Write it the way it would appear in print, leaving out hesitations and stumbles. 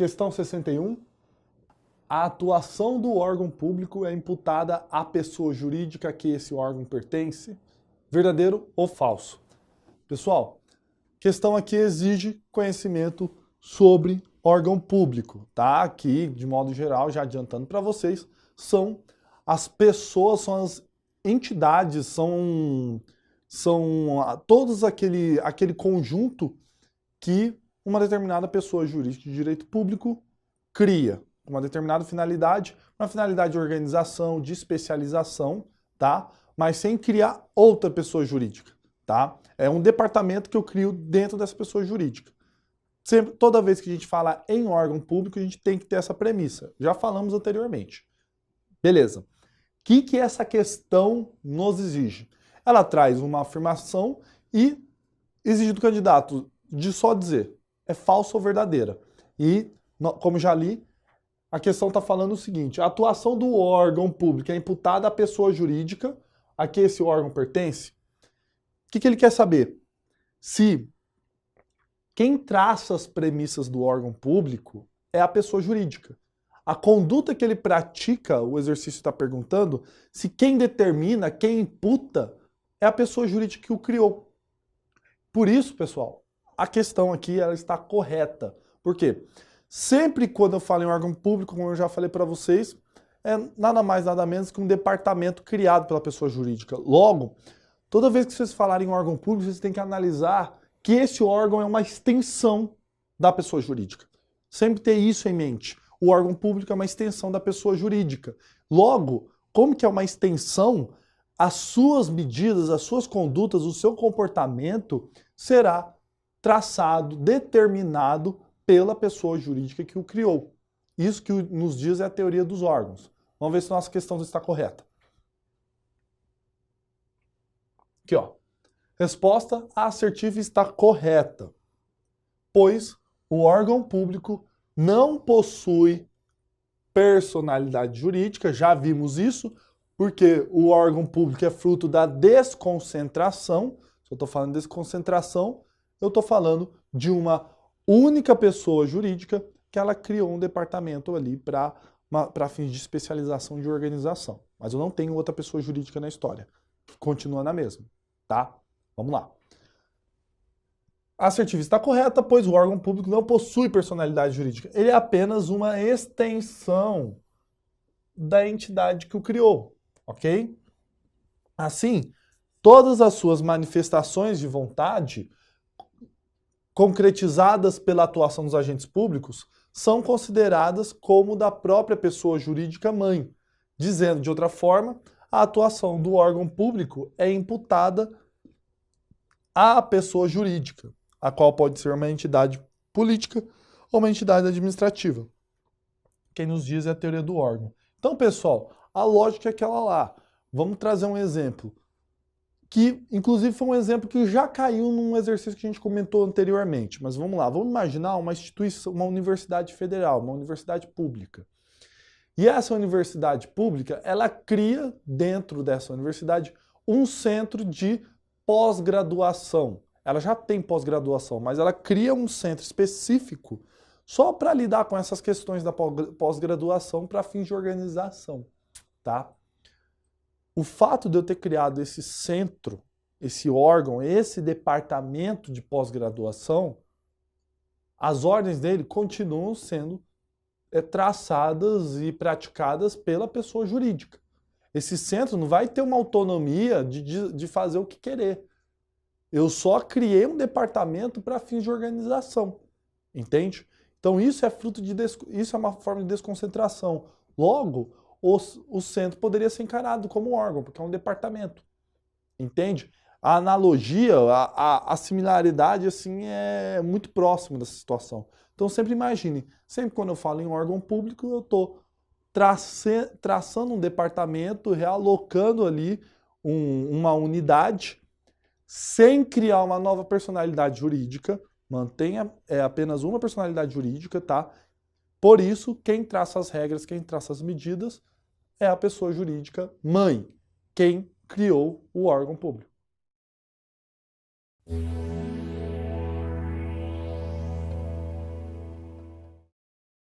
Questão 61. A atuação do órgão público é imputada à pessoa jurídica a que esse órgão pertence? Verdadeiro ou falso? Pessoal, questão aqui exige conhecimento sobre órgão público, tá? Aqui, de modo geral, já adiantando para vocês, são as pessoas, são as entidades, são todos aquele conjunto que uma determinada pessoa jurídica de direito público cria uma determinada finalidade, uma finalidade de organização, de especialização, tá? Mas sem criar outra pessoa jurídica, tá? É um departamento que eu crio dentro dessa pessoa jurídica. Sempre, toda vez que a gente fala em órgão público, a gente tem que ter essa premissa. Já falamos anteriormente. Beleza. O que essa questão nos exige? Ela traz uma afirmação e exige do candidato de só dizer é falsa ou verdadeira. E, como já li, a questão está falando o seguinte: a atuação do órgão público é imputada à pessoa jurídica a que esse órgão pertence? O que ele quer saber? Se quem traça as premissas do órgão público é a pessoa jurídica. A conduta que ele pratica, o exercício está perguntando, se quem determina, quem imputa, é a pessoa jurídica que o criou. Por isso, pessoal, a questão aqui ela está correta. Por quê? Sempre quando eu falo em órgão público, como eu já falei para vocês, é nada mais, nada menos que um departamento criado pela pessoa jurídica. Logo, toda vez que vocês falarem em órgão público, vocês têm que analisar que esse órgão é uma extensão da pessoa jurídica. Sempre ter isso em mente. O órgão público é uma extensão da pessoa jurídica. Logo, como que é uma extensão, as suas medidas, as suas condutas, o seu comportamento será traçado, determinado pela pessoa jurídica que o criou. Isso que nos diz é a teoria dos órgãos. Vamos ver se nossa questão está correta. Aqui, ó. Resposta assertiva está correta, pois o órgão público não possui personalidade jurídica, já vimos isso, porque o órgão público é fruto da desconcentração. Se eu estou falando de desconcentração, eu estou falando de uma única pessoa jurídica que ela criou um departamento ali para fins de especialização de organização. Mas eu não tenho outra pessoa jurídica na história. Continua na mesma, tá? Vamos lá. A assertiva está correta, pois o órgão público não possui personalidade jurídica. Ele é apenas uma extensão da entidade que o criou, ok? Assim, todas as suas manifestações de vontade concretizadas pela atuação dos agentes públicos são consideradas como da própria pessoa jurídica mãe. Dizendo de outra forma, a atuação do órgão público é imputada à pessoa jurídica, a qual pode ser uma entidade política ou uma entidade administrativa. Quem nos diz é a teoria do órgão. Então, pessoal, a lógica é aquela lá. Vamos trazer um exemplo, que inclusive foi um exemplo que já caiu num exercício que a gente comentou anteriormente. Mas vamos lá, vamos imaginar uma instituição, uma universidade federal, uma universidade pública. E essa universidade pública, ela cria dentro dessa universidade um centro de pós-graduação. Ela já tem pós-graduação, mas ela cria um centro específico só para lidar com essas questões da pós-graduação para fins de organização, tá? O fato de eu ter criado esse centro, esse órgão, esse departamento de pós-graduação, as ordens dele continuam sendo traçadas e praticadas pela pessoa jurídica. Esse centro não vai ter uma autonomia de fazer o que querer. Eu só criei um departamento para fins de organização, entende? Então isso é fruto de isso é uma forma de desconcentração. Logo, o centro poderia ser encarado como órgão, porque é um departamento, entende? A analogia, a similaridade assim é muito próxima dessa situação. Então sempre imagine, sempre quando eu falo em órgão público, eu estou traçando um departamento, realocando ali uma unidade, sem criar uma nova personalidade jurídica, mantenha apenas uma personalidade jurídica, tá? Por isso, quem traça as regras, quem traça as medidas é a pessoa jurídica mãe, quem criou o órgão público.